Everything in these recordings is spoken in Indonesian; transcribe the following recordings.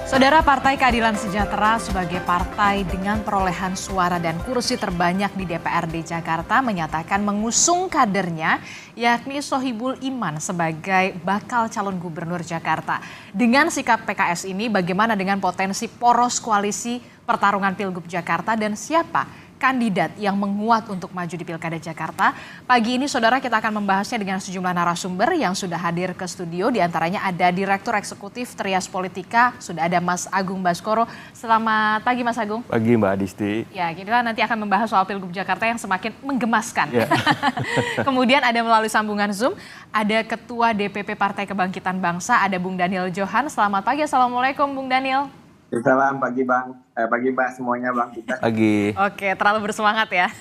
Saudara, Partai Keadilan Sejahtera sebagai partai dengan perolehan suara dan kursi terbanyak di DPRD Jakarta menyatakan mengusung kadernya yakni Sohibul Iman sebagai bakal calon gubernur Jakarta. Dengan sikap PKS ini, bagaimana dengan potensi poros koalisi pertarungan Pilgub Jakarta dan siapa kandidat yang menguat untuk maju di Pilkada Jakarta? Pagi ini saudara, kita akan membahasnya dengan sejumlah narasumber yang sudah hadir ke studio. Di antaranya ada Direktur Eksekutif Trias Politika, sudah ada Mas Agung Baskoro. Selamat pagi Mas Agung. Pagi Mbak Adisti. Ya, kita nanti akan membahas soal Pilgub Jakarta yang semakin menggemaskan. Ya. Kemudian ada melalui sambungan Zoom, ada Ketua DPP Partai Kebangkitan Bangsa, ada Bung Daniel Johan. Selamat pagi, Assalamualaikum Bung Daniel. Salam pagi Bang, pagi Mbak semuanya Bang kita. Pagi. Oke, terlalu bersemangat ya.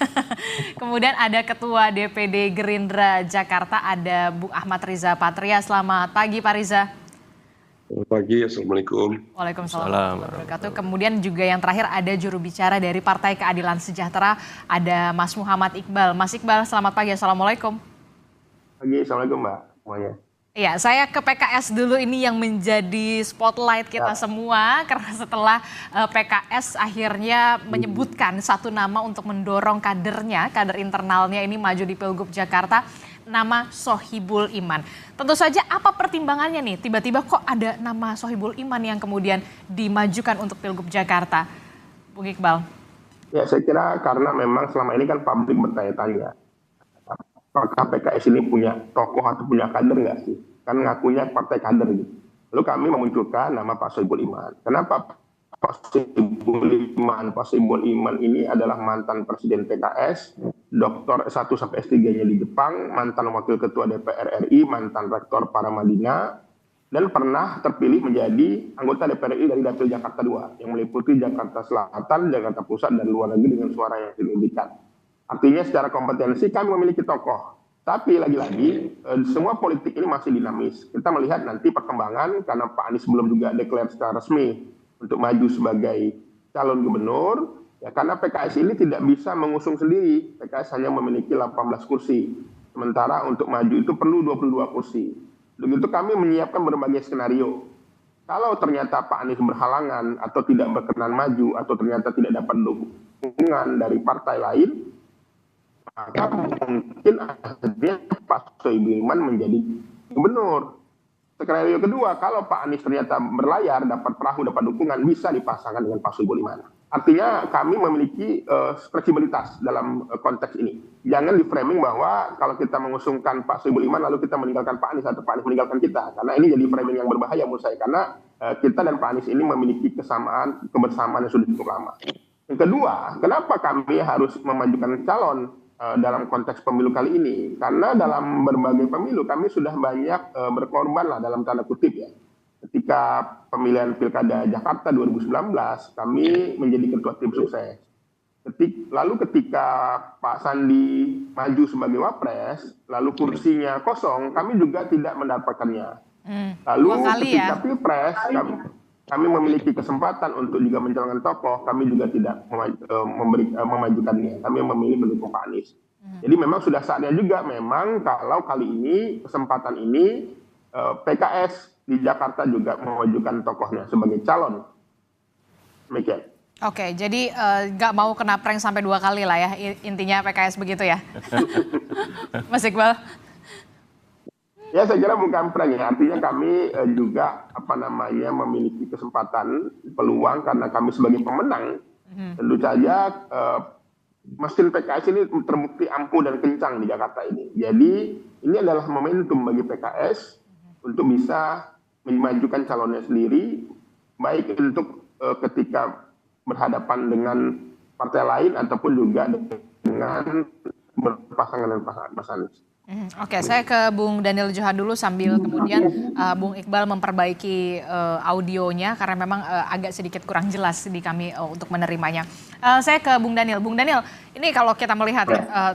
Kemudian ada Ketua DPD Gerindra Jakarta, ada Bung Ahmad Riza Patria. Selamat pagi Pak Riza. Selamat pagi, Assalamualaikum. Waalaikumsalam warahmatullahi wabarakatuh. Kemudian juga yang terakhir ada juru bicara dari Partai Keadilan Sejahtera, ada Mas Muhammad Iqbal. Mas Iqbal, selamat pagi, Assalamualaikum. Pagi, Assalamualaikum Mbak semuanya. Iya, saya ke PKS dulu, ini yang menjadi spotlight kita semua karena setelah PKS akhirnya menyebutkan satu nama untuk mendorong kadernya, kader internalnya ini maju di Pilgub Jakarta, nama Sohibul Iman. Tentu saja apa pertimbangannya nih, tiba-tiba kok ada nama Sohibul Iman yang kemudian dimajukan untuk Pilgub Jakarta, Bung Iqbal? Ya, saya kira karena memang selama ini kan publik bertanya-tanya, apakah PKS ini punya tokoh atau punya kader nggak sih? Kan ngakunya partai kader gitu. Lalu kami memunculkan nama Pak Sohibul Iman. Kenapa Pak Sohibul Iman? Pak Sohibul Iman ini adalah mantan Presiden PKS, Doktor S1 sampai S3-nya di Jepang, mantan Wakil Ketua DPR RI, mantan Rektor Paramadina, dan pernah terpilih menjadi anggota DPR RI dari Dapil Jakarta II, yang meliputi Jakarta Selatan, Jakarta Pusat, dan luar negeri dengan suara yang signifikan. Artinya secara kompetensi kami memiliki tokoh. Tapi lagi-lagi semua politik ini masih dinamis. Kita melihat nanti perkembangan karena Pak Anies belum juga deklar secara resmi untuk maju sebagai calon gubernur. Ya, karena PKS ini tidak bisa mengusung sendiri. PKS hanya memiliki 18 kursi. Sementara untuk maju itu perlu 22 kursi. Begitu kami menyiapkan berbagai skenario. Kalau ternyata Pak Anies berhalangan atau tidak berkenan maju atau ternyata tidak dapat dukungan dari partai lain, maka mungkin akhirnya Pak Sohibul Iman menjadi gubernur. Skenario kedua, kalau Pak Anies ternyata berlayar, dapat perahu, dapat dukungan, bisa dipasangkan dengan Pak Sohibul Iman. Artinya kami memiliki fleksibilitas dalam konteks ini. Jangan di framing bahwa kalau kita mengusungkan Pak Sohibul Iman lalu kita meninggalkan Pak Anies atau Pak Anies meninggalkan kita. Karena ini jadi framing yang berbahaya menurut saya. Karena kita dan Pak Anies ini memiliki kebersamaan yang sudah cukup lama. Yang kedua, kenapa kami harus memajukan calon dalam konteks pemilu kali ini? Karena dalam berbagai pemilu kami sudah banyak berkorban lah dalam tanda kutip ya. Ketika pemilihan Pilkada Jakarta 2019 kami menjadi ketua tim sukses. Lalu ketika Pak Sandi maju sebagai wapres, lalu kursinya kosong, kami juga tidak mendapatkannya. Lalu ketika Pilpres kami memiliki kesempatan untuk juga mencalonkan tokoh, kami juga tidak memajukannya. Kami memilih mendukung Pak Anies. Jadi memang sudah saatnya juga memang kalau kali ini, kesempatan ini, PKS di Jakarta juga memajukan tokohnya sebagai calon. Demikian. Oke, jadi nggak mau kena prank sampai 2 kali lah ya, intinya PKS begitu ya? Mas Iqbal? Ya, saya kira bukan prank ya. Artinya kami juga memiliki kesempatan, peluang karena kami sebagai pemenang. Tentu saja mesin PKS ini terbukti ampuh dan kencang di Jakarta ini. Jadi ini adalah momentum bagi PKS untuk bisa memajukan calonnya sendiri, baik untuk ketika berhadapan dengan partai lain ataupun juga dengan berpasangan dengan Mas Anies. Oke, saya ke Bung Daniel Johan dulu sambil kemudian Bung Iqbal memperbaiki audionya karena memang agak sedikit kurang jelas di kami untuk menerimanya. Saya ke Bung Daniel. Bung Daniel, ini kalau kita melihat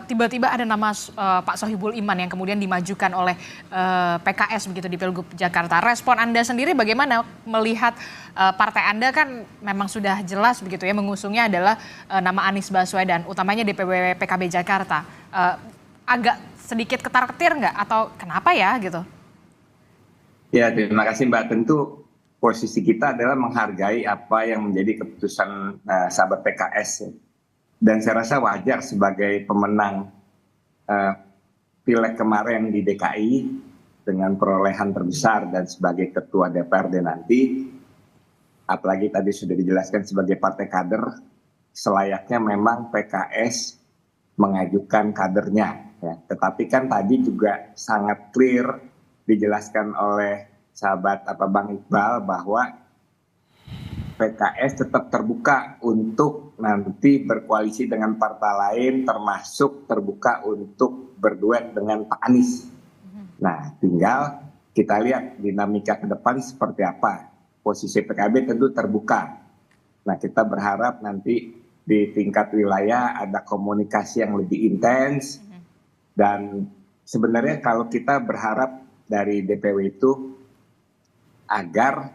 tiba-tiba ada nama Pak Sohibul Iman yang kemudian dimajukan oleh PKS begitu di Pilgub Jakarta. Respon Anda sendiri bagaimana melihat partai Anda kan memang sudah jelas begitu ya mengusungnya adalah nama Anies Baswedan, utamanya DPW PKB Jakarta. Agak sedikit ketar-ketir nggak atau kenapa ya gitu? Ya, terima kasih Mbak. Tentu posisi kita adalah menghargai apa yang menjadi keputusan sahabat PKS. Dan saya rasa wajar sebagai pemenang pileg kemarin di DKI dengan perolehan terbesar dan sebagai ketua DPRD nanti, apalagi tadi sudah dijelaskan sebagai partai kader, selayaknya memang PKS mengajukan kadernya. Ya. Tetapi kan tadi juga sangat clear dijelaskan oleh sahabat Bang Iqbal bahwa PKS tetap terbuka untuk nanti berkoalisi dengan partai lain, termasuk terbuka untuk berduet dengan Pak Anies. Nah, tinggal kita lihat dinamika ke depan seperti apa. Posisi PKB tentu terbuka. Nah, kita berharap nanti di tingkat wilayah ada komunikasi yang lebih intens. Dan sebenarnya kalau kita berharap dari DPW itu agar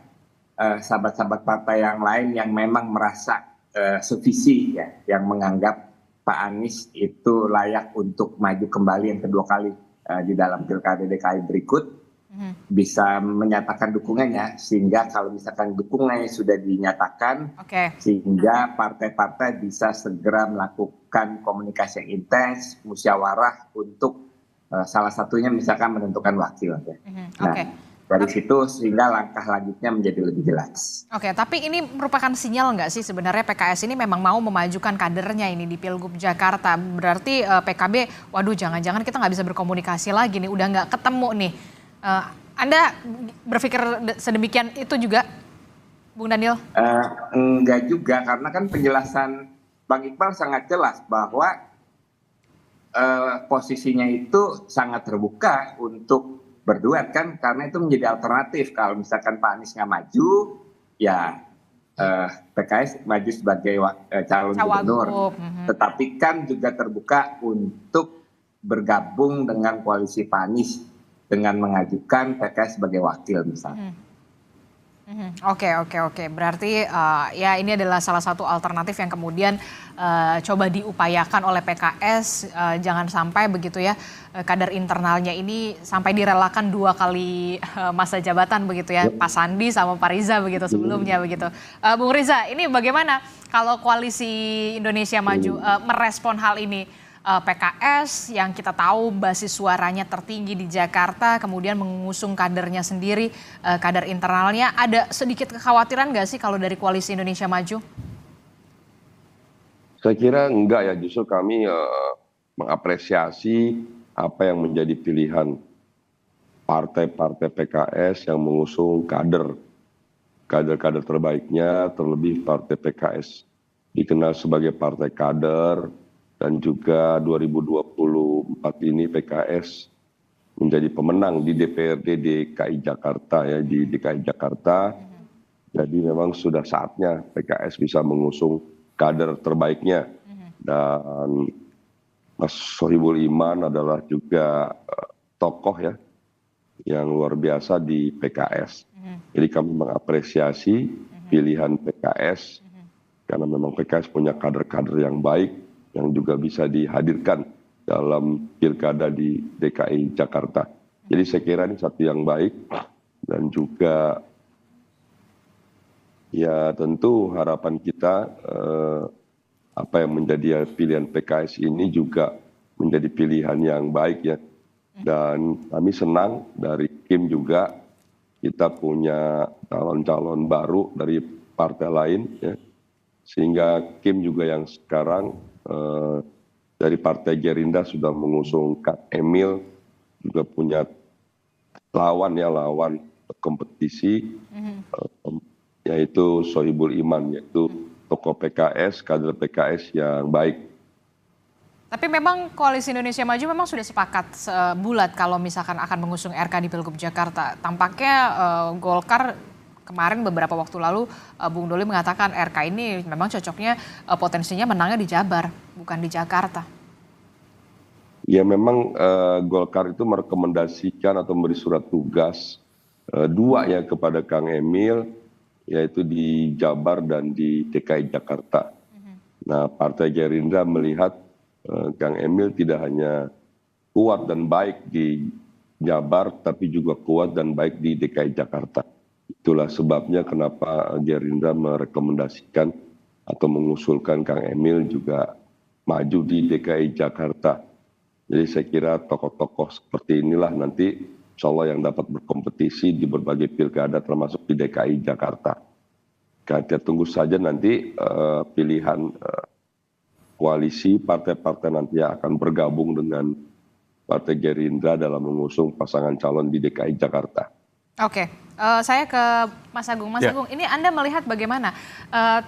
sahabat-sahabat partai yang lain yang memang merasa sevisi ya, yang menganggap Pak Anies itu layak untuk maju kembali yang kedua kali di dalam Pilkada DKI berikut, bisa menyatakan dukungannya, sehingga kalau misalkan dukungannya sudah dinyatakan, sehingga partai-partai bisa segera melakukan komunikasi yang intens, musyawarah untuk salah satunya misalkan menentukan wakil. Nah, dari situ sehingga langkah lanjutnya menjadi lebih jelas. Oke, tapi ini merupakan sinyal nggak sih sebenarnya PKS ini memang mau memajukan kadernya ini di Pilgub Jakarta? Berarti PKB, waduh jangan-jangan kita nggak bisa berkomunikasi lagi nih, udah nggak ketemu nih. Anda berpikir sedemikian itu juga, Bung Daniel? Enggak juga, karena kan penjelasan Bang Iqbal sangat jelas bahwa posisinya itu sangat terbuka untuk berduet kan, karena itu menjadi alternatif. Kalau misalkan Pak Anies nggak maju, ya PKS maju sebagai calon gubernur. Tetapi kan juga terbuka untuk bergabung dengan koalisi Pak Anies dengan mengajukan PKS sebagai wakil misalnya. Oke. Berarti ya ini adalah salah satu alternatif yang kemudian coba diupayakan oleh PKS. Jangan sampai begitu ya kader internalnya ini sampai direlakan 2 kali masa jabatan begitu ya. Pak Sandi sama Pak Riza begitu sebelumnya begitu. Bung Riza, ini bagaimana kalau koalisi Indonesia Maju merespon hal ini? PKS yang kita tahu basis suaranya tertinggi di Jakarta, kemudian mengusung kadernya sendiri, kader internalnya. Ada sedikit kekhawatiran nggak sih kalau dari koalisi Indonesia Maju? Saya kira enggak ya, justru kami mengapresiasi apa yang menjadi pilihan partai-partai PKS yang mengusung kader-kader terbaiknya, terlebih partai PKS dikenal sebagai partai kader. Dan juga 2024 ini PKS menjadi pemenang di DPRD DKI Jakarta ya, di DKI Jakarta. Jadi memang sudah saatnya PKS bisa mengusung kader terbaiknya. Dan Mas Sohibul Iman adalah juga tokoh ya yang luar biasa di PKS. Jadi kami mengapresiasi pilihan PKS karena memang PKS punya kader-kader yang baik, yang juga bisa dihadirkan dalam pilkada di DKI Jakarta. Jadi saya kira ini satu yang baik, dan juga ya tentu harapan kita apa yang menjadi pilihan PKS ini juga menjadi pilihan yang baik ya. Dan kami senang dari Kim juga kita punya calon-calon baru dari partai lain ya. Sehingga Kim juga yang sekarang dari Partai Gerindra sudah mengusung Kak Emil, juga punya lawan kompetisi, yaitu Sohibul Iman, yaitu tokoh PKS, kader PKS yang baik. Tapi memang Koalisi Indonesia Maju memang sudah sepakat bulat kalau misalkan akan mengusung RK di Pilgub Jakarta. Tampaknya Golkar kemarin beberapa waktu lalu Bung Doli mengatakan RK ini memang cocoknya potensinya menangnya di Jabar, bukan di Jakarta. Ya memang Golkar itu merekomendasikan atau memberi surat tugas 2 ya kepada Kang Emil, yaitu di Jabar dan di DKI Jakarta. Nah, Partai Gerindra melihat Kang Emil tidak hanya kuat dan baik di Jabar, tapi juga kuat dan baik di DKI Jakarta. Itulah sebabnya kenapa Gerindra merekomendasikan atau mengusulkan Kang Emil juga maju di DKI Jakarta. Jadi saya kira tokoh-tokoh seperti inilah nanti insya Allah yang dapat berkompetisi di berbagai pilkada termasuk di DKI Jakarta. Kita tunggu saja nanti pilihan koalisi partai-partai nanti yang akan bergabung dengan Partai Gerindra dalam mengusung pasangan calon di DKI Jakarta. Oke, saya ke Mas Agung. Mas Agung, ini Anda melihat bagaimana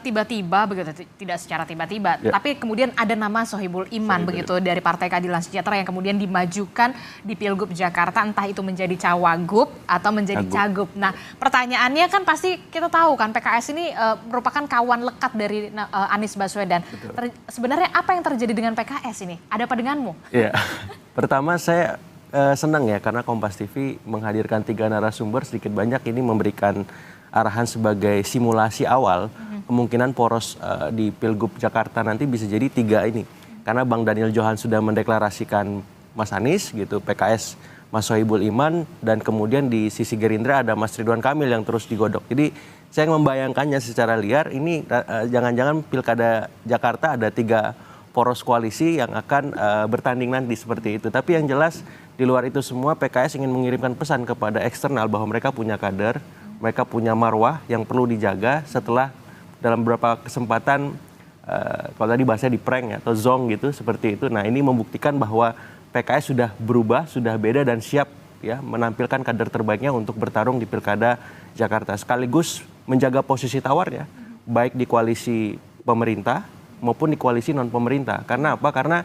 tiba-tiba begitu, tidak secara tiba-tiba, tapi kemudian ada nama Sohibul Iman begitu dari Partai Keadilan Sejahtera yang kemudian dimajukan di Pilgub Jakarta, entah itu menjadi cawagup atau menjadi cagup. Nah, pertanyaannya kan pasti kita tahu kan PKS ini merupakan kawan lekat dari Anies Baswedan. Sebenarnya apa yang terjadi dengan PKS ini? Ada apa denganmu? Iya, pertama saya senang ya karena Kompas TV menghadirkan 3 narasumber, sedikit banyak ini memberikan arahan sebagai simulasi awal kemungkinan poros di Pilgub Jakarta nanti bisa jadi 3 ini. Karena Bang Daniel Johan sudah mendeklarasikan Mas Anies gitu, PKS Mas Sohibul Iman, dan kemudian di sisi Gerindra ada Mas Ridwan Kamil yang terus digodok. Jadi saya membayangkannya secara liar ini jangan-jangan Pilkada Jakarta ada 3 poros koalisi yang akan bertanding nanti seperti itu. Tapi yang jelas di luar itu semua PKS ingin mengirimkan pesan kepada eksternal bahwa mereka punya kader, mereka punya marwah yang perlu dijaga setelah dalam beberapa kesempatan kalau tadi bahasanya di prank ya, atau zong gitu seperti itu. Nah ini membuktikan bahwa PKS sudah berubah, sudah beda dan siap ya menampilkan kader terbaiknya untuk bertarung di Pilkada Jakarta. Sekaligus menjaga posisi tawarnya baik di koalisi pemerintah maupun di koalisi non pemerintah. Karena apa? Karena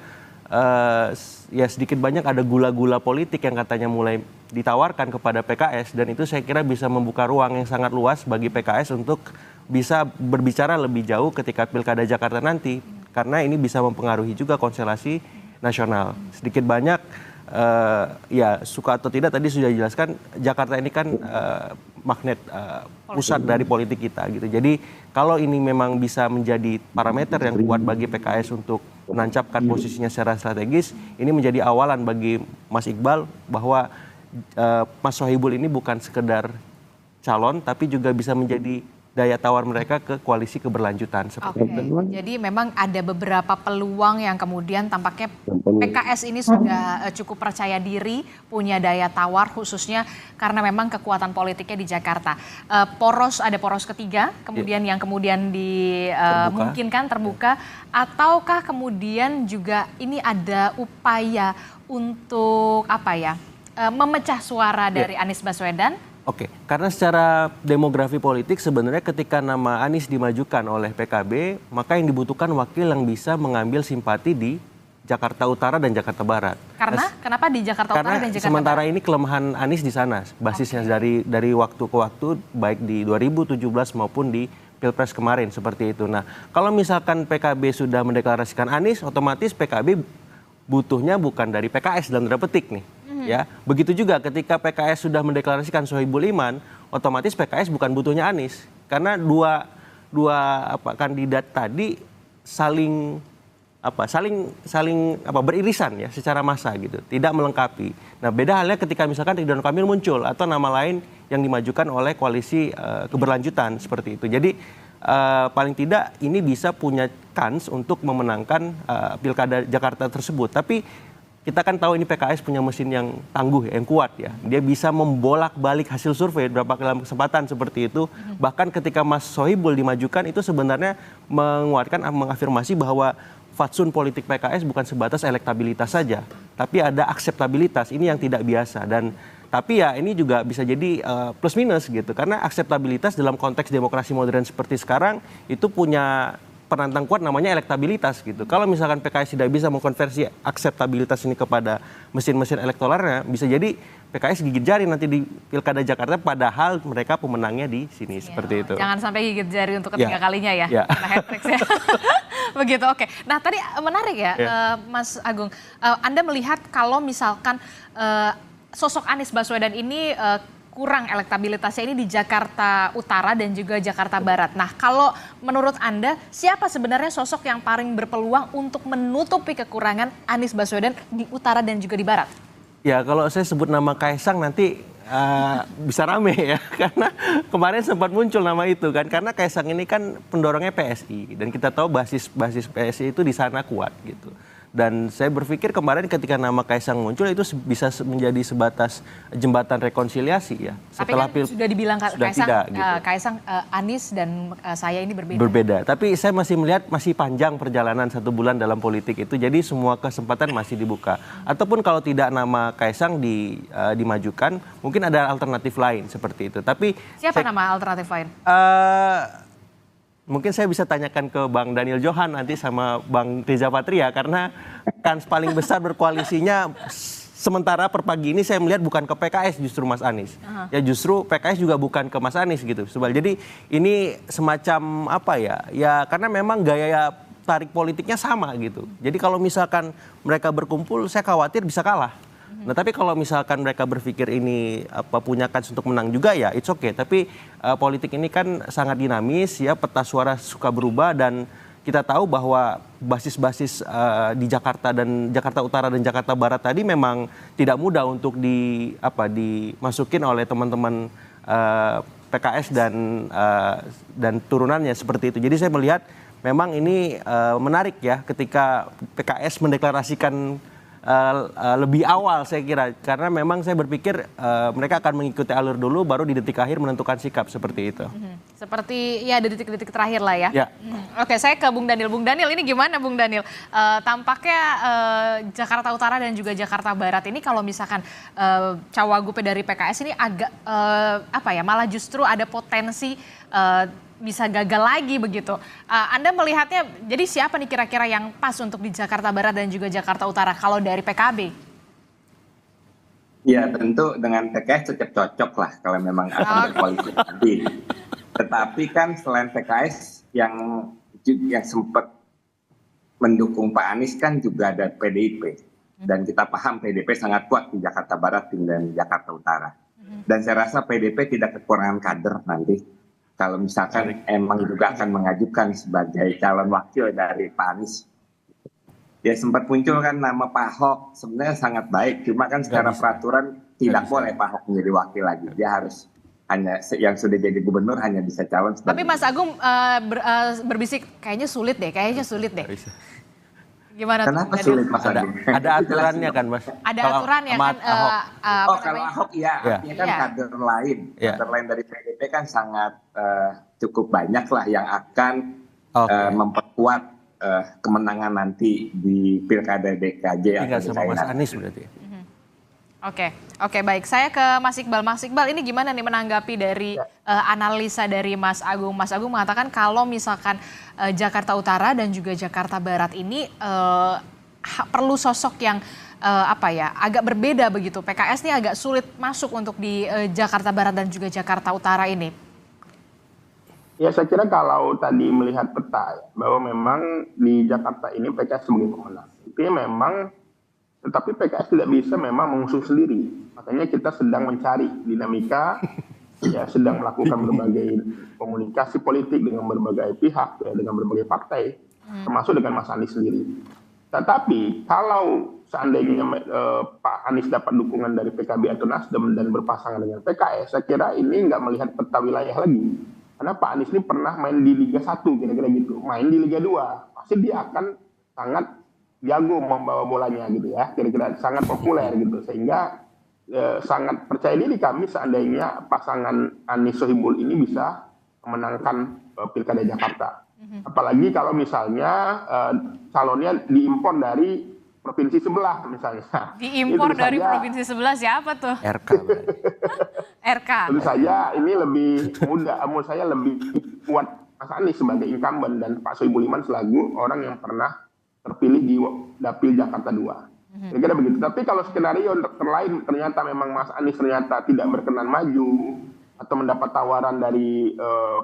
ya sedikit banyak ada gula-gula politik yang katanya mulai ditawarkan kepada PKS, dan itu saya kira bisa membuka ruang yang sangat luas bagi PKS untuk bisa berbicara lebih jauh ketika Pilkada Jakarta nanti, karena ini bisa mempengaruhi juga konstelasi nasional. Sedikit banyak ya suka atau tidak tadi sudah dijelaskan, Jakarta ini kan magnet pusat dari politik kita gitu. Jadi kalau ini memang bisa menjadi parameter yang kuat bagi PKS untuk menancapkan posisinya secara strategis, ini menjadi awalan bagi Mas Iqbal bahwa Mas Sohibul ini bukan sekedar calon, tapi juga bisa menjadi daya tawar mereka ke koalisi keberlanjutan seperti itu. Jadi memang ada beberapa peluang yang kemudian tampaknya PKS ini sudah cukup percaya diri, punya daya tawar khususnya karena memang kekuatan politiknya di Jakarta. Ada poros ketiga, kemudian yang kemudian dimungkinkan terbuka, ataukah kemudian juga ini ada upaya untuk memecah suara dari Anies Baswedan? Oke, karena secara demografi politik sebenarnya ketika nama Anies dimajukan oleh PKB, maka yang dibutuhkan wakil yang bisa mengambil simpati di Jakarta Utara dan Jakarta Barat. Karena kenapa di Jakarta Utara dan Jakarta sementara Barat? ini kelemahan Anies di sana, basisnya dari waktu ke waktu, baik di 2017 maupun di Pilpres kemarin seperti itu. Nah, kalau misalkan PKB sudah mendeklarasikan Anies, otomatis PKB butuhnya bukan dari PKS dalam tanda petik nih. Ya, begitu juga ketika PKS sudah mendeklarasikan Sohibul Iman, otomatis PKS bukan butuhnya Anies, karena dua kandidat tadi saling beririsan ya secara massa gitu, tidak melengkapi. Nah, beda halnya ketika misalkan Ridwan Kamil muncul atau nama lain yang dimajukan oleh koalisi keberlanjutan seperti itu. Jadi paling tidak ini bisa punya kans untuk memenangkan Pilkada Jakarta tersebut. Tapi kita kan tahu ini PKS punya mesin yang tangguh, yang kuat ya. Dia bisa membolak-balik hasil survei berapa kali kesempatan seperti itu. Bahkan ketika Mas Sohibul dimajukan itu sebenarnya menguatkan, mengafirmasi bahwa fatsun politik PKS bukan sebatas elektabilitas saja, tapi ada akseptabilitas. Ini yang tidak biasa. Tapi ya ini juga bisa jadi plus minus gitu. Karena akseptabilitas dalam konteks demokrasi modern seperti sekarang itu punya penantang kuat namanya elektabilitas gitu. Kalau misalkan PKS tidak bisa mengkonversi akseptabilitas ini kepada mesin-mesin elektoralnya, bisa jadi PKS gigit jari nanti di Pilkada Jakarta, padahal mereka pemenangnya di sini seperti itu. Jangan sampai gigit jari untuk ketiga kalinya ya, karena hat-trick ya. Begitu, oke. Nah tadi menarik ya, Mas Agung. Anda melihat kalau misalkan sosok Anies Baswedan ini kurang elektabilitasnya ini di Jakarta Utara dan juga Jakarta Barat. Nah, kalau menurut Anda, siapa sebenarnya sosok yang paling berpeluang untuk menutupi kekurangan Anies Baswedan di Utara dan juga di Barat? Ya, kalau saya sebut nama Kaisang nanti bisa rame ya, karena kemarin sempat muncul nama itu kan, karena Kaisang ini kan pendorongnya PSI dan kita tahu basis PSI itu di sana kuat gitu. Dan saya berpikir kemarin ketika nama Kaisang muncul itu bisa menjadi sebatas jembatan rekonsiliasi ya. Tapi kan sudah dibilang Kaisang, tidak, gitu. Kaisang, Anies dan saya ini berbeda. Berbeda, tapi saya masih melihat masih panjang perjalanan 1 bulan dalam politik itu, jadi semua kesempatan masih dibuka. Ataupun kalau tidak nama Kaisang dimajukan, mungkin ada alternatif lain seperti itu. Tapi siapa nama alternatif lain? Mungkin saya bisa tanyakan ke Bang Daniel Johan nanti sama Bang Riza Patria, karena kans paling besar berkoalisinya sementara per pagi ini saya melihat bukan ke PKS justru Mas Anies. Ya justru PKS juga bukan ke Mas Anies gitu. Jadi ini semacam apa ya? Ya karena memang gaya tarik politiknya sama gitu. Jadi kalau misalkan mereka berkumpul, saya khawatir bisa kalah. Nah tapi kalau misalkan mereka berpikir ini punya kans untuk menang juga, ya it's okay. Tapi politik ini kan sangat dinamis ya, peta suara suka berubah, dan kita tahu bahwa basis-basis di Jakarta dan Jakarta Utara dan Jakarta Barat tadi memang tidak mudah untuk dimasukin oleh teman-teman PKS dan turunannya seperti itu. Jadi saya melihat memang ini menarik ya ketika PKS mendeklarasikan lebih awal, saya kira, karena memang saya berpikir mereka akan mengikuti alur dulu, baru di detik akhir menentukan sikap seperti itu. Seperti ya di detik-detik terakhir lah ya. Oke, saya ke Bung Daniel. Bung Daniel, ini gimana Bung Daniel? Tampaknya Jakarta Utara dan juga Jakarta Barat ini kalau misalkan cawagup dari PKS ini agak malah justru ada potensi bisa gagal lagi begitu. Anda melihatnya, jadi siapa nih kira-kira yang pas untuk di Jakarta Barat dan juga Jakarta Utara kalau dari PKB? Ya tentu dengan PKS cocok lah kalau memang akan berkoalisi nanti. Tetapi kan selain PKS yang sempat mendukung Pak Anies kan juga ada PDIP. Dan kita paham PDIP sangat kuat di Jakarta Barat dan Jakarta Utara. Dan saya rasa PDIP tidak kekurangan kader nanti. Kalau misalkan emang juga akan mengajukan sebagai calon wakil dari Pak Anies. Ya sempat muncul kan nama Pak Ahok, sebenarnya sangat baik. Cuma kan secara peraturan tidak boleh Pak Ahok menjadi wakil lagi. Dia harus hanya yang sudah jadi gubernur hanya bisa calon. Tapi Mas Agung berbisik kayaknya sulit deh. Gimana? Kenapa sulit Mas Agung? Ada aturannya kan Mas? Ada aturannya kan. Kalau Ahok ya, artinya kan kader lain. Kader lain dari PDIP kan sangat cukup banyak lah yang akan memperkuat kemenangan nanti di Pilkada DKJ. Tinggal sama Mas Anies berarti. Oke, baik. Saya ke Mas Iqbal. Mas Iqbal, ini gimana nih menanggapi dari analisa dari Mas Agung? Mas Agung mengatakan kalau misalkan Jakarta Utara dan juga Jakarta Barat ini perlu sosok yang agak berbeda begitu. PKS ini agak sulit masuk untuk di Jakarta Barat dan juga Jakarta Utara ini. Ya saya kira kalau tadi melihat peta bahwa memang di Jakarta ini PKS sebagai pemenang. Tetapi PKS tidak bisa memang mengusung sendiri. Makanya kita sedang mencari dinamika, ya sedang melakukan berbagai komunikasi politik dengan berbagai pihak, ya, dengan berbagai partai, termasuk dengan Mas Anies sendiri. Tetapi kalau seandainya Pak Anies dapat dukungan dari PKB atau Nasdem dan berpasangan dengan PKS, saya kira ini nggak melihat peta wilayah lagi. Karena Pak Anies ini pernah main di Liga 1, kira-kira gitu. Main di Liga 2, pasti dia akan sangat jago membawa bolanya gitu ya, kira-kira sangat populer gitu, sehingga sangat percaya diri kami seandainya pasangan Anies Sohibul ini bisa memenangkan Pilkada Jakarta. Apalagi kalau misalnya calonnya diimpor dari provinsi sebelah misalnya. Diimpor dari provinsi sebelah siapa tuh? RK. RK. Tentu saja ini lebih mudah, menurut saya lebih kuat Mas Anies sebagai incumbent dan Pak Sohibul Iman selaku orang yang pernah terpilih di Dapil Jakarta 2. Kira-kira begitu. Tapi kalau skenario lain ternyata memang Mas Anies ternyata tidak berkenan maju atau mendapat tawaran dari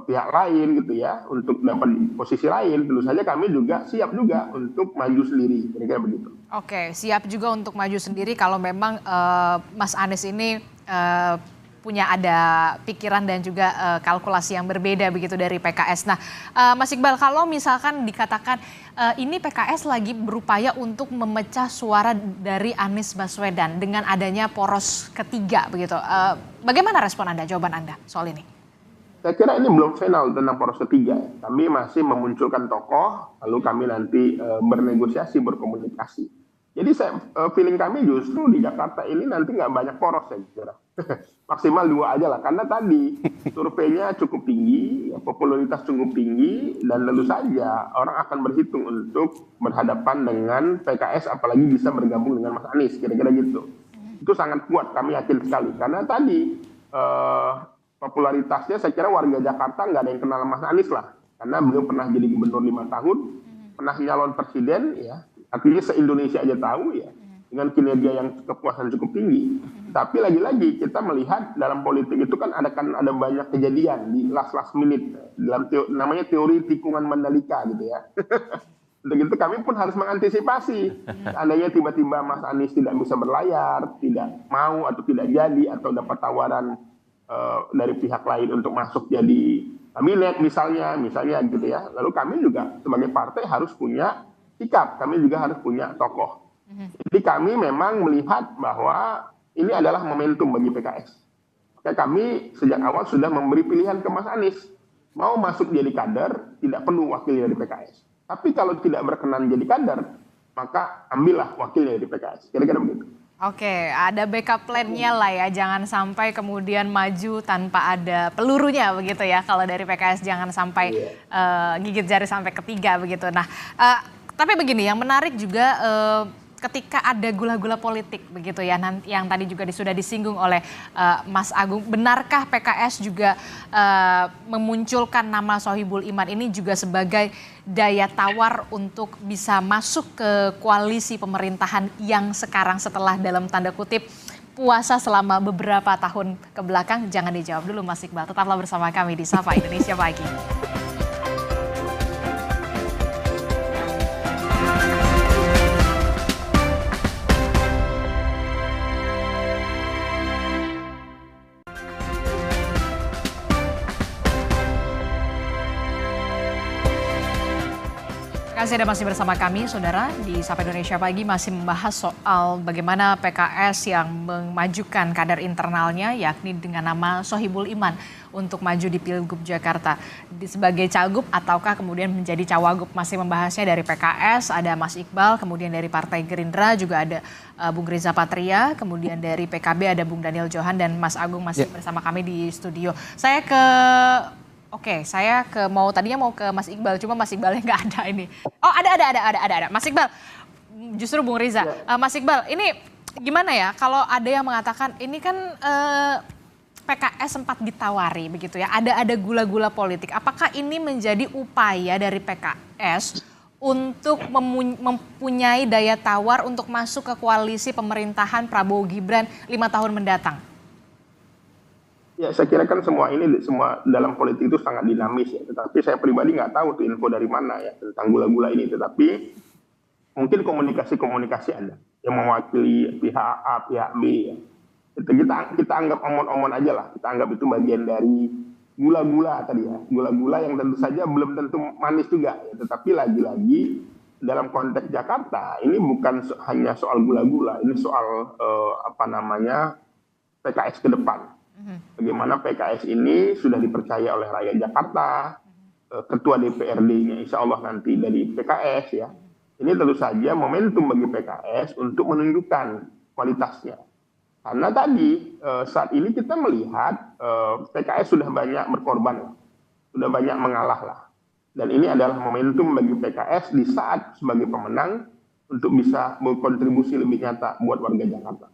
pihak lain gitu ya untuk dapat posisi lain, tentu saja kami juga siap juga untuk maju sendiri. Kira-kira begitu. Oke, siap juga untuk maju sendiri kalau memang Mas Anies ini punya ada pikiran dan juga kalkulasi yang berbeda begitu dari PKS. Nah, Mas Iqbal, kalau misalkan dikatakan ini PKS lagi berupaya untuk memecah suara dari Anies Baswedan dengan adanya poros ketiga begitu. Bagaimana respon Anda, jawaban Anda soal ini? Saya kira ini belum final tentang poros ketiga. Kami masih memunculkan tokoh, lalu kami nanti bernegosiasi, berkomunikasi. Jadi feeling kami justru di Jakarta ini nanti nggak banyak poros, saya kira. Maksimal 2 aja lah, karena tadi surveinya cukup tinggi, popularitas cukup tinggi, dan tentu saja orang akan berhitung untuk berhadapan dengan PKS, apalagi bisa bergabung dengan Mas Anies, kira-kira gitu. Itu sangat kuat, kami yakin sekali. Karena tadi popularitasnya saya kira warga Jakarta nggak ada yang kenal Mas Anies lah. Karena beliau pernah jadi gubernur 5 tahun, pernah nyalon presiden, ya. Artinya se-Indonesia aja tahu ya, dengan kinerja yang kepuasan cukup tinggi. Tapi lagi-lagi kita melihat dalam politik itu kan ada banyak kejadian di last minute. Dalam namanya teori tikungan Mandalika gitu ya. Untuk itu kami pun harus mengantisipasi. Seandainya tiba-tiba Mas Anies tidak bisa berlayar, tidak mau atau tidak jadi, atau dapat tawaran dari pihak lain untuk masuk jadi kabinet misalnya gitu ya. Lalu kami juga sebagai partai harus punya sikap, kami juga harus punya tokoh. Jadi kami memang melihat bahwa ini adalah momentum bagi PKS. Maka kami sejak awal sudah memberi pilihan ke Mas Anies. Mau masuk jadi kader, tidak perlu wakil dari PKS. Tapi kalau tidak berkenan jadi kader, maka ambillah wakil dari PKS. Kira-kira begitu. Oke, ada backup plan-nya lah ya, jangan sampai kemudian maju tanpa ada pelurunya begitu ya. Kalau dari PKS jangan sampai gigit jari sampai ketiga begitu. Nah, tapi begini, yang menarik juga ketika ada gula-gula politik begitu ya, yang tadi juga sudah disinggung oleh Mas Agung, benarkah PKS juga memunculkan nama Sohibul Iman ini juga sebagai daya tawar untuk bisa masuk ke koalisi pemerintahan yang sekarang setelah dalam tanda kutip puasa selama beberapa tahun ke belakang? Jangan dijawab dulu Mas Iqbal, tetaplah bersama kami di Sapa Indonesia Pagi. Terima kasih Anda masih bersama kami, Saudara, di Sapa Indonesia Pagi masih membahas soal bagaimana PKS yang memajukan kader internalnya, yakni dengan nama Sohibul Iman untuk maju di Pilgub Jakarta sebagai cagup ataukah kemudian menjadi cawagup. Masih membahasnya dari PKS, ada Mas Iqbal, kemudian dari Partai Gerindra juga ada Bung Riza Patria, kemudian dari PKB ada Bung Daniel Johan dan Mas Agung masih bersama kami di studio. Saya tadinya mau ke Mas Iqbal, cuma Mas Iqbalnya nggak ada ini. Oh ada. Mas Iqbal, justru Bung Riza. Mas Iqbal, ini gimana ya kalau ada yang mengatakan ini kan PKS sempat ditawari begitu ya, ada gula-gula politik. Apakah ini menjadi upaya dari PKS untuk mempunyai daya tawar untuk masuk ke koalisi pemerintahan Prabowo Gibran 5 tahun mendatang? Ya, saya kira kan semua dalam politik itu sangat dinamis ya. Tetapi saya pribadi nggak tahu tuh info dari mana ya tentang gula-gula ini. Tetapi mungkin komunikasi ada yang mewakili pihak A, pihak B ya. Kita anggap omon-omon aja lah. Kita anggap itu bagian dari gula-gula tadi ya. Gula-gula yang tentu saja belum tentu manis juga ya. Tetapi lagi-lagi dalam konteks Jakarta ini bukan hanya soal gula-gula. Ini soal PKS ke depan. Bagaimana PKS ini sudah dipercaya oleh rakyat Jakarta, ketua DPRD-nya insya Allah nanti dari PKS ya. Ini tentu saja momentum bagi PKS untuk menunjukkan kualitasnya. Karena tadi saat ini kita melihat PKS sudah banyak berkorban, sudah banyak mengalah lah. Dan ini adalah momentum bagi PKS di saat sebagai pemenang untuk bisa berkontribusi lebih nyata buat warga Jakarta.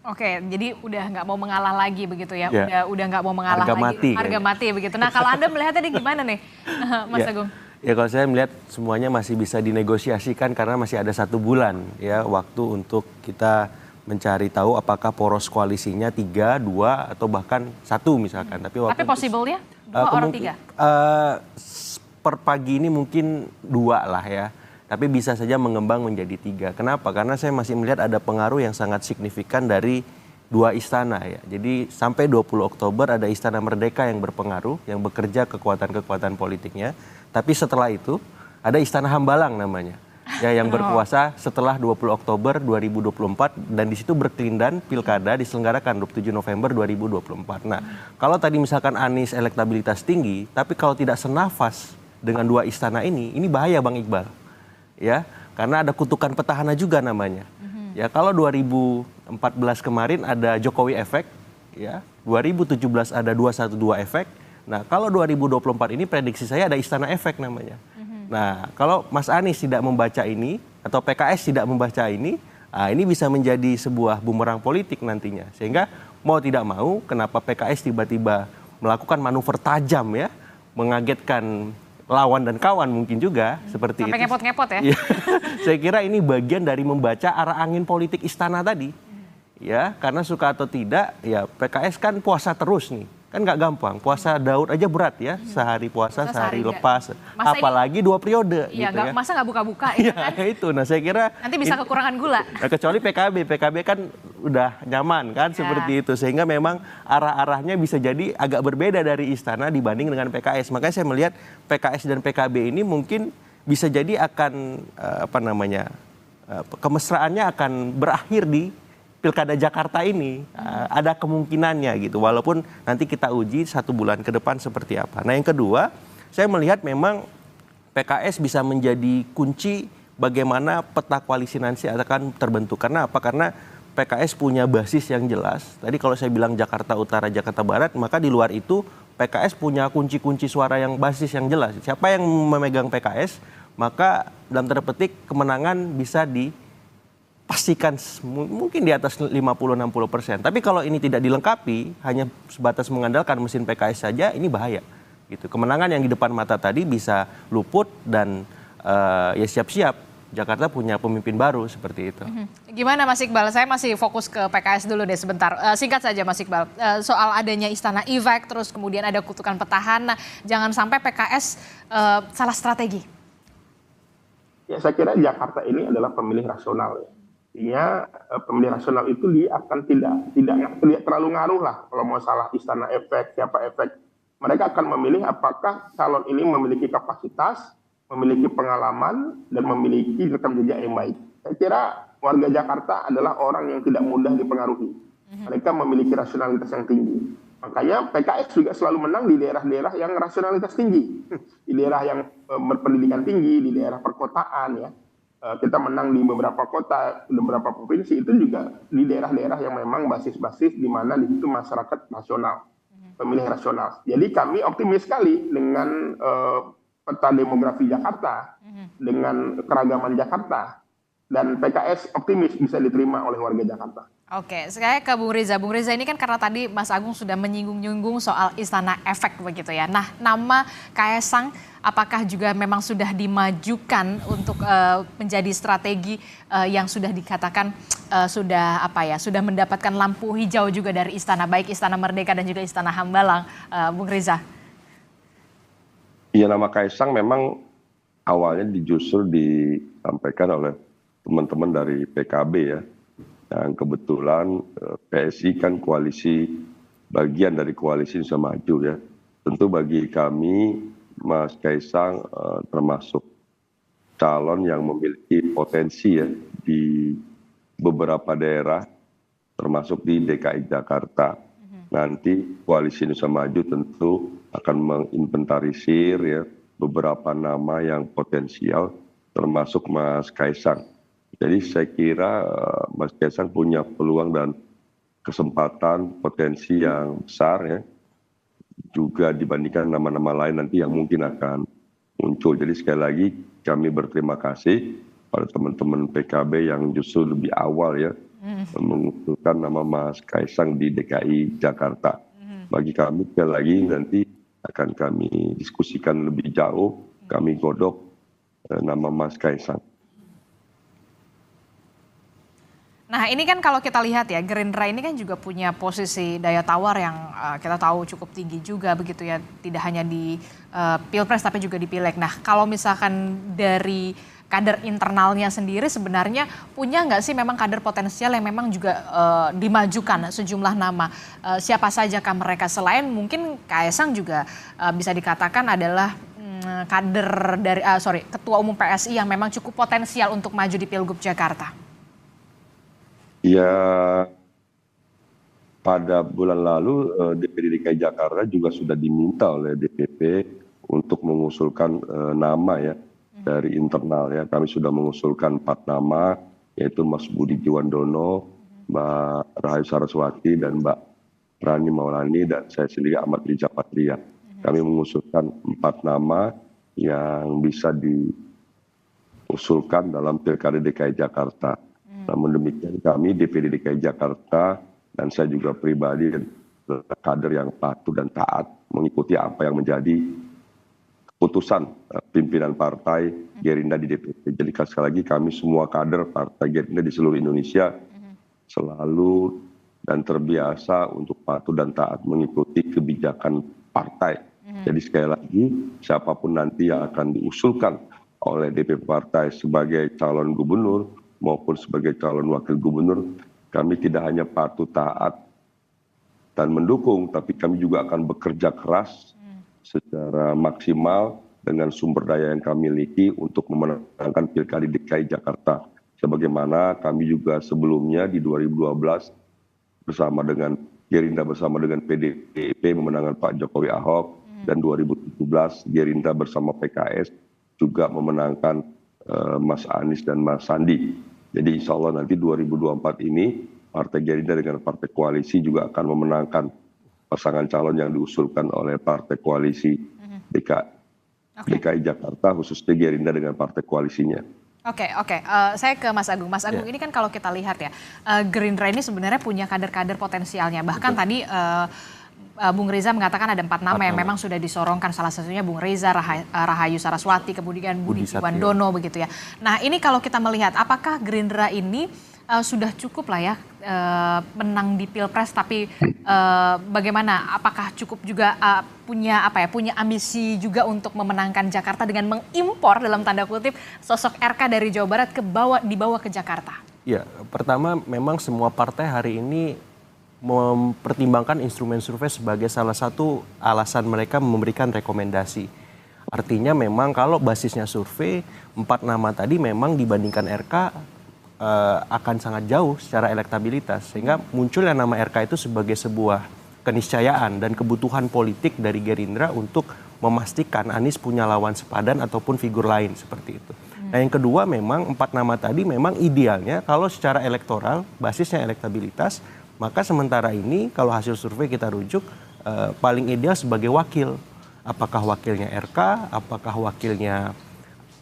Oke, jadi udah nggak mau mengalah lagi begitu ya, udah nggak mau mengalah harga lagi, mati, harga mati begitu. Nah kalau Anda melihatnya gimana nih, Mas Agung? Ya kalau saya melihat semuanya masih bisa dinegosiasikan karena masih ada 1 bulan ya waktu untuk kita mencari tahu apakah poros koalisinya 3, 2 atau bahkan 1 misalkan. Tapi possible-nya 2 orang 3? Per pagi ini mungkin 2 lah ya. Tapi bisa saja mengembang menjadi 3. Kenapa? Karena saya masih melihat ada pengaruh yang sangat signifikan dari dua istana ya. Jadi sampai 20 Oktober ada Istana Merdeka yang berpengaruh, yang bekerja kekuatan-kekuatan politiknya. Tapi setelah itu ada Istana Hambalang namanya. Ya, yang berkuasa setelah 20 Oktober 2024 dan di situ berkelindan pilkada diselenggarakan 27 November 2024. Nah, kalau tadi misalkan Anies elektabilitas tinggi, tapi kalau tidak senafas dengan dua istana ini bahaya Bang Iqbal. Ya, karena ada kutukan petahana juga namanya. Ya, kalau 2014 kemarin ada Jokowi efek, ya. 2017 ada 212 efek. Nah, kalau 2024 ini prediksi saya ada istana efek namanya. Nah, kalau Mas Anies tidak membaca ini atau PKS tidak membaca ini bisa menjadi sebuah bumerang politik nantinya. Sehingga mau tidak mau, kenapa PKS tiba-tiba melakukan manuver tajam ya, mengagetkan lawan dan kawan mungkin juga seperti sampai itu. Sampai ngepot-ngepot ya. Saya kira ini bagian dari membaca arah angin politik istana tadi. Ya, karena suka atau tidak, ya PKS kan puasa terus nih. Kan nggak gampang, puasa Daud aja berat ya, sehari puasa, sehari lepas. Apalagi 2 periode. Iya, gitu ya. Masa nggak buka-buka ya, kan? itu. Nah saya kira nanti bisa kekurangan gula. Nah, kecuali PKB kan udah nyaman kan seperti itu. Sehingga memang arah-arahnya bisa jadi agak berbeda dari istana dibanding dengan PKS. Makanya saya melihat PKS dan PKB ini mungkin bisa jadi akan kemesraannya akan berakhir di Pilkada Jakarta ini. Ada kemungkinannya gitu, walaupun nanti kita uji 1 bulan ke depan seperti apa. Nah yang kedua, saya melihat memang PKS bisa menjadi kunci bagaimana peta koalisi nanti akan terbentuk. Karena apa? Karena PKS punya basis yang jelas. Tadi kalau saya bilang Jakarta Utara, Jakarta Barat, maka di luar itu PKS punya kunci-kunci suara yang basis yang jelas. Siapa yang memegang PKS, maka dalam tanda petik kemenangan bisa dipastikan mungkin di atas 50-60%. Tapi kalau ini tidak dilengkapi, hanya sebatas mengandalkan mesin PKS saja, ini bahaya. Gitu. Kemenangan yang di depan mata tadi bisa luput dan ya siap-siap Jakarta punya pemimpin baru seperti itu. Gimana Mas Iqbal? Saya masih fokus ke PKS dulu deh sebentar. Singkat saja Mas Iqbal, soal adanya istana efek, terus kemudian ada kutukan petahana, jangan sampai PKS salah strategi. Ya saya kira Jakarta ini adalah pemilih rasional ya. Artinya pemilih rasional itu dia akan tidak terlalu ngaruh lah kalau mau salah istana efek, siapa efek. Mereka akan memilih apakah calon ini memiliki kapasitas, memiliki pengalaman, dan memiliki rekam jejak yang baik. Saya kira warga Jakarta adalah orang yang tidak mudah dipengaruhi. Mereka memiliki rasionalitas yang tinggi. Makanya PKS juga selalu menang di daerah-daerah yang rasionalitas tinggi. Di daerah yang berpendidikan tinggi, di daerah perkotaan ya. Kita menang di beberapa kota, di beberapa provinsi, itu juga di daerah-daerah yang memang basis-basis di mana di situ masyarakat rasional, pemilih rasional. Jadi kami optimis sekali dengan peta demografi Jakarta, dengan keragaman Jakarta, dan PKS optimis bisa diterima oleh warga Jakarta. Oke, saya ke Bung Riza. Bung Riza, ini kan karena tadi Mas Agung sudah menyinggung-nyinggung soal istana efek begitu ya. Nah, nama Kaesang apakah juga memang sudah dimajukan untuk menjadi strategi yang sudah dikatakan sudah mendapatkan lampu hijau juga dari istana, baik Istana Merdeka dan juga Istana Hambalang, Bung Riza? Iya, nama Kaesang memang awalnya justru disampaikan oleh teman-teman dari PKB ya. Yang kebetulan PSI kan bagian dari koalisi Indonesia Maju ya. Tentu bagi kami Mas Kaesang termasuk calon yang memiliki potensi ya di beberapa daerah termasuk di DKI Jakarta. Nanti koalisi Indonesia Maju tentu akan menginventarisir ya beberapa nama yang potensial termasuk Mas Kaesang. Jadi saya kira Mas Kaesang punya peluang dan kesempatan potensi yang besar ya. Juga dibandingkan nama-nama lain nanti yang mungkin akan muncul. Jadi sekali lagi kami berterima kasih pada teman-teman PKB yang justru lebih awal ya mengusulkan nama Mas Kaesang di DKI Jakarta. Bagi kami sekali lagi nanti akan kami diskusikan lebih jauh, kami godok nama Mas Kaesang. Nah ini kan kalau kita lihat ya, Gerindra ini kan juga punya posisi daya tawar yang kita tahu cukup tinggi juga begitu ya. Tidak hanya di Pilpres tapi juga di Pileg. Nah kalau misalkan dari kader internalnya sendiri sebenarnya punya nggak sih memang kader potensial yang memang juga dimajukan sejumlah nama. Siapa sajakah mereka selain mungkin Kaesang juga bisa dikatakan adalah kader dari Ketua Umum PSI yang memang cukup potensial untuk maju di Pilgub Jakarta. Ya, pada bulan lalu DPD DKI Jakarta juga sudah diminta oleh DPP untuk mengusulkan nama ya dari internal ya. Kami sudah mengusulkan 4 nama, yaitu Mas Budi Jiwandono, Mbak Rahayu Saraswati, dan Mbak Rani Maulani, dan saya sendiri Ahmad Riza Patria. Kami mengusulkan 4 nama yang bisa diusulkan dalam Pilkada DKI Jakarta. Namun demikian kami DPD DKI Jakarta dan saya juga pribadi kader yang patuh dan taat mengikuti apa yang menjadi keputusan pimpinan partai Gerindra di DPP. Jadi sekali lagi kami semua kader partai Gerindra di seluruh Indonesia selalu dan terbiasa untuk patuh dan taat mengikuti kebijakan partai. Jadi sekali lagi siapapun nanti yang akan diusulkan oleh DPP partai sebagai calon gubernur maupun sebagai calon wakil gubernur, kami tidak hanya patuh taat dan mendukung, tapi kami juga akan bekerja keras secara maksimal dengan sumber daya yang kami miliki untuk memenangkan Pilkada DKI Jakarta. Sebagaimana kami juga sebelumnya di 2012 bersama dengan Gerindra bersama dengan PDIP memenangkan Pak Jokowi Ahok, dan 2017 Gerindra bersama PKS juga memenangkan Mas Anies dan Mas Sandi. Jadi insya Allah nanti 2024 ini Partai Gerindra dengan Partai Koalisi juga akan memenangkan pasangan calon yang diusulkan oleh Partai Koalisi DKI Jakarta, khususnya Gerindra dengan Partai Koalisinya. Oke. Saya ke Mas Agung. Mas Agung, ini kan kalau kita lihat ya, Gerindra ini sebenarnya punya kader-kader potensialnya. Bahkan tadi Bung Reza mengatakan ada 4 nama yang memang sudah disorongkan, salah satunya Bung Reza, Rahayu Saraswati, kemudian Budi Jiwandono begitu ya. Nah ini kalau kita melihat apakah Gerindra ini sudah cukup lah ya menang di Pilpres, tapi bagaimana? Apakah cukup juga punya ambisi juga untuk memenangkan Jakarta dengan mengimpor dalam tanda kutip sosok RK dari Jawa Barat dibawa ke Jakarta? Ya, pertama memang semua partai hari ini mempertimbangkan instrumen survei sebagai salah satu alasan mereka memberikan rekomendasi. Artinya memang kalau basisnya survei, 4 nama tadi memang dibandingkan RK akan sangat jauh secara elektabilitas. Sehingga munculnya nama RK itu sebagai sebuah keniscayaan dan kebutuhan politik dari Gerindra untuk memastikan Anies punya lawan sepadan ataupun figur lain seperti itu. Nah yang kedua memang 4 nama tadi memang idealnya kalau secara elektoral, basisnya elektabilitas, maka sementara ini kalau hasil survei kita rujuk paling ideal sebagai wakil. Apakah wakilnya RK, apakah wakilnya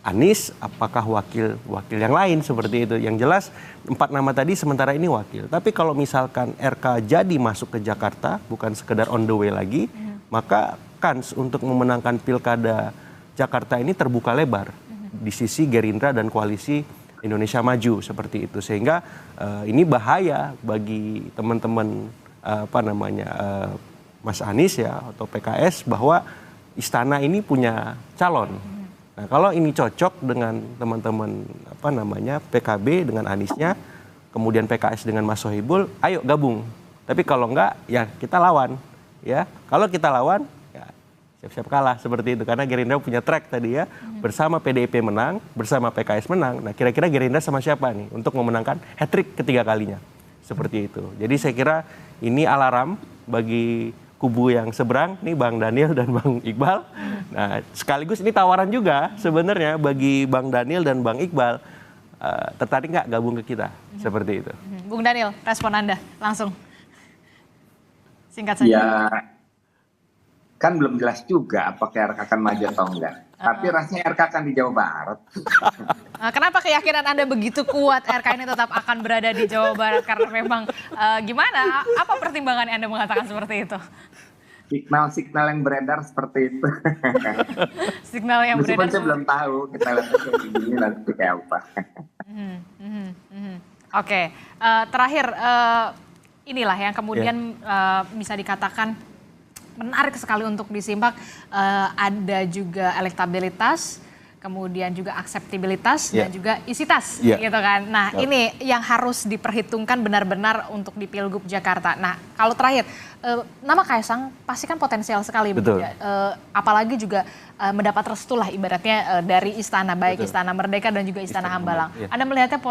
Anies, apakah wakil yang lain seperti itu. Yang jelas 4 nama tadi sementara ini wakil. Tapi kalau misalkan RK jadi masuk ke Jakarta, bukan sekedar on the way lagi, maka kans untuk memenangkan Pilkada Jakarta ini terbuka lebar di sisi Gerindra dan koalisi Indonesia Maju seperti itu. Sehingga ini bahaya bagi teman-teman Mas Anies ya atau PKS bahwa istana ini punya calon. Nah, kalau ini cocok dengan teman-teman PKB dengan Aniesnya, kemudian PKS dengan Mas Sohibul, ayo gabung. Tapi kalau enggak ya kita lawan ya. Kalau kita lawan ya siap-siap kalah seperti itu karena Gerindra punya track tadi ya. Bersama PDIP menang, bersama PKS menang. Nah, kira-kira Gerindra sama siapa nih untuk memenangkan hat-trick ketiga kalinya? Seperti itu. Jadi saya kira ini alarm bagi kubu yang seberang, nih Bang Daniel dan Bang Iqbal. Nah, sekaligus ini tawaran juga sebenarnya bagi Bang Daniel dan Bang Iqbal. Tertarik nggak gabung ke kita? Seperti itu. Bung Daniel, respon Anda langsung. Singkat saja. Ya, kan belum jelas juga apakah RK akan maju atau enggak. Tapi rasanya RK akan di Jawa Barat. Kenapa keyakinan Anda begitu kuat RK ini tetap akan berada di Jawa Barat? Karena memang gimana? Apa pertimbangan Anda mengatakan seperti itu? Signal yang beredar seperti itu. Signal yang beredar. Meskipun saya belum tahu, kita lihat aja ini nanti kayak apa. Oke, terakhir inilah yang kemudian bisa dikatakan menarik sekali untuk disimak. Ada juga elektabilitas, kemudian juga akseptabilitas dan juga isitas gitu kan. Nah, ini yang harus diperhitungkan benar-benar untuk di Pilgub Jakarta. Nah, kalau terakhir nama Kaisang pasti kan potensial sekali begitu ya. Apalagi juga mendapat restu lah ibaratnya dari istana, baik Istana Merdeka dan juga Istana Hambalang. Anda melihatnya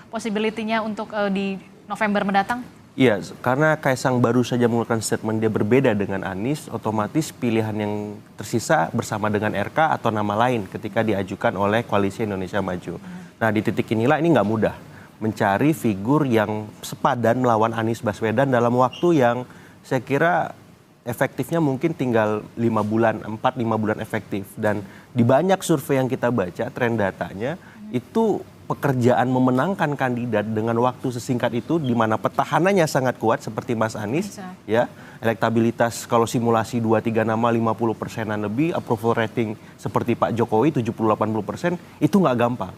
possibility-nya untuk di November mendatang? Iya, karena Kaisang baru saja mengeluarkan statement dia berbeda dengan Anies, otomatis pilihan yang tersisa bersama dengan RK atau nama lain ketika diajukan oleh Koalisi Indonesia Maju. Nah, di titik inilah ini nggak mudah mencari figur yang sepadan melawan Anies Baswedan dalam waktu yang saya kira efektifnya mungkin tinggal 5 bulan, 4-5 bulan efektif. Dan di banyak survei yang kita baca, tren datanya itu pekerjaan memenangkan kandidat dengan waktu sesingkat itu di mana petahananya sangat kuat seperti Mas Anies, ya, elektabilitas kalau simulasi 2-3 nama 50%-an lebih, approval rating seperti Pak Jokowi 70-80%, itu nggak gampang.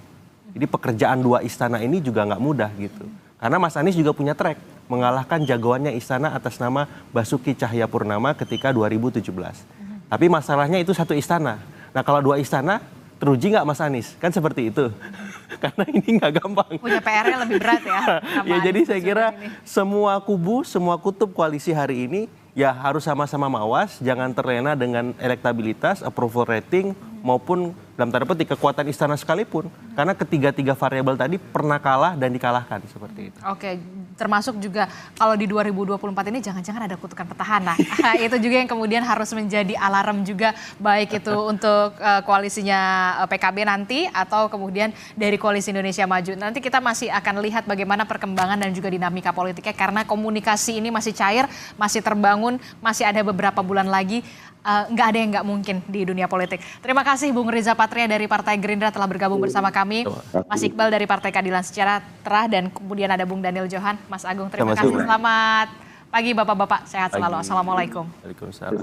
Jadi pekerjaan dua istana ini juga nggak mudah gitu. Karena Mas Anies juga punya track mengalahkan jagoannya istana atas nama Basuki Cahayapurnama ketika 2017. Tapi masalahnya itu satu istana. Nah, kalau dua istana teruji nggak Mas Anies? Kan seperti itu. Karena ini nggak gampang. Punya PR-nya lebih berat ya. Ya, jadi saya kira semua kubu, semua kutub koalisi hari ini ya harus sama-sama mawas, jangan terlena dengan elektabilitas, approval rating, maupun dalam tanda petik kekuatan istana sekalipun. Karena ketiga-tiga variabel tadi pernah kalah dan dikalahkan seperti itu. Oke, termasuk juga kalau di 2024 ini jangan-jangan ada kutukan petahana. Itu juga yang kemudian harus menjadi alarm juga, baik itu untuk koalisinya PKB nanti atau kemudian dari Koalisi Indonesia Maju. Nanti kita masih akan lihat bagaimana perkembangan dan juga dinamika politiknya karena komunikasi ini masih cair, masih terbangun, masih ada beberapa bulan lagi. Nggak ada yang nggak mungkin di dunia politik. Terima kasih Bung Riza Patria dari Partai Gerindra telah bergabung bersama kami. Mas Iqbal dari Partai Keadilan Sejahtera dan kemudian ada Bung Daniel Johan. Mas Agung, terima kasih. Selamat pagi Bapak-Bapak, sehat selalu. Assalamualaikum. Waalaikumsalam.